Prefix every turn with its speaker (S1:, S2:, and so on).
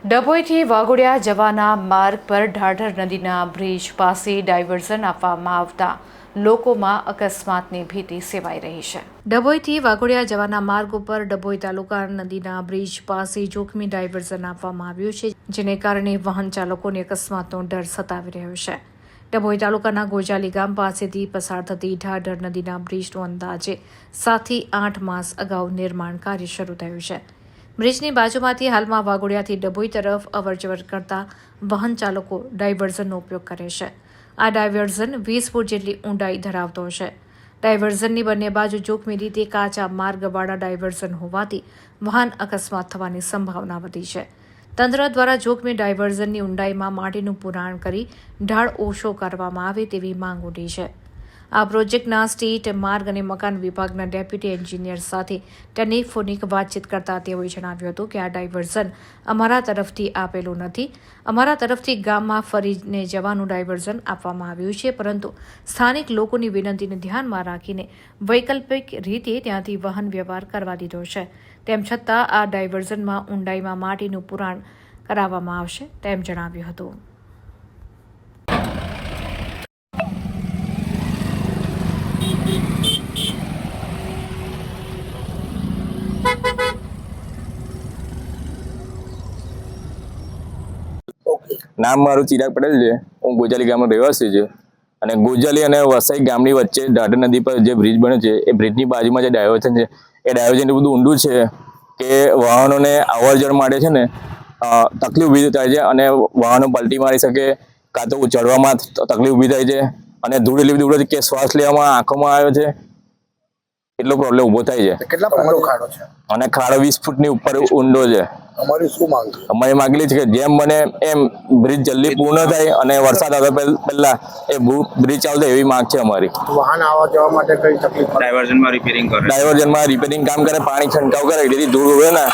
S1: ડભોઈથી વાઘોડિયા જવાના માર્ગ પર ઢાઢર નદીના બ્રિજ પાસે ડાયવર્ઝન આપવામાં આવતા લોકોમાં અકસ્માતની ભીતિ સેવાઈ રહી છે। ડભોઈથી વાઘોડિયા જવાના માર્ગ ઉપર ડભોઈ તાલુકા નદીના બ્રિજ પાસે જોખમી ડાયવર્ઝન આપવામાં આવ્યું છે, જેને કારણે વાહન ચાલકોને અકસ્માતનો ડર સતાવી રહ્યો છે। ડભોઈ તાલુકાના ગોજાલી ગામ પાસેથી પસાર થતી ઢાઢર નદીના બ્રિજનું અંદાજે 7 થી 8 માસ અગાઉ નિર્માણ કાર્ય શરૂ થયું છે। બ્રિજની બાજુમાંથી હાલમાં વાઘોડિયાથી ડભોઈ તરફ અવરજવર કરતા વાહન ચાલકો ડાયવર્ઝનનો ઉપયોગ કરે છે। આ ડાયવર્ઝન 20 ફૂટ જેટલી ઊંડાઈ ધરાવતો છે। ડાયવર્ઝનની બંને બાજુ જોખમી રીતે કાચા માર્ગવાળા ડાયવર્ઝન હોવાથી વાહન અકસ્માત થવાની સંભાવના વધી છે। તંત્ર દ્વારા જોખમી ડાયવર્ઝનની ઊંડાઈમાં માટીનું પુરાણ કરી ઢાળ ઓછો કરવામાં આવે તેવી માંગ ઉઠી છે। આ પ્રોજેક્ટના સ્ટેટ માર્ગ અને મકાન વિભાગના ડેપ્યુટી એન્જિનિયર સાથે ટેલિફોનિક વાતચીત કરતા તેઓએ જણાવ્યું હતું કે આ ડાયવર્ઝન અમારા તરફથી આપેલું નથી। અમારા તરફથી ગામમાં ફરીને જવાનું ડાયવર્ઝન આપવામાં આવ્યું છે, પરંતુ સ્થાનિક લોકોની વિનંતીને ધ્યાનમાં રાખીને વૈકલ્પિક રીતે ત્યાંથી વાહન વ્યવહાર કરવા દીધો છે। તેમ છતાં આ ડાયવર્ઝનમાં ઊંડાઈમાં માટીનું પુરાણ કરાવવામાં આવશે તેમ જણાવ્યું હતું।
S2: નામ મારું ચિરાગ પટેલ છે। હું ગોજાલી ગામનો રહેવાસી છું અને ગોજાલી અને વસાઈ ગામની વચ્ચે ઢાઢર નદી પર જે બ્રિજ બને છે એ બ્રિજની બાજુમાં જે ડાયવર્ઝન છે એ ડાયવર્ઝન એટલું બધું ઊંડું છે કે વાહનોને અવરજવર માટે છે ને તકલીફ ઊભી થાય છે અને વાહનો પલટી મારી શકે, કાં તો ચડવામાં તકલીફ ઊભી થાય છે અને ધૂળ એટલી બધી ઉડે છે કે શ્વાસ લેવામાં આંખોમાં આવે છે, એટલો પ્રોબ્લેમ ઊભો થાય છે।
S3: કેટલા ઊંડો ખાડો છે?
S2: અને ખાડો 20 ફૂટની ઉપર ઊંડો છે।
S3: અમારી શું માંગ છે?
S2: અમારી માંગણી છે કે જેમ બને એમ બ્રિજ જલ્દી પૂર્ણ થાય અને વરસાદ આવે પહેલા એ બ્રિજ ચાલુ થાય એવી માંગ છે અમારી।
S3: વાહન આવવા જવા માટે કઈ તકલીફ?
S2: ડાયવર્ઝનમાં રિપેરિંગ કામ કરે, પાણી છંટકાવ કરે, જેથી ધૂળ ઉડે ને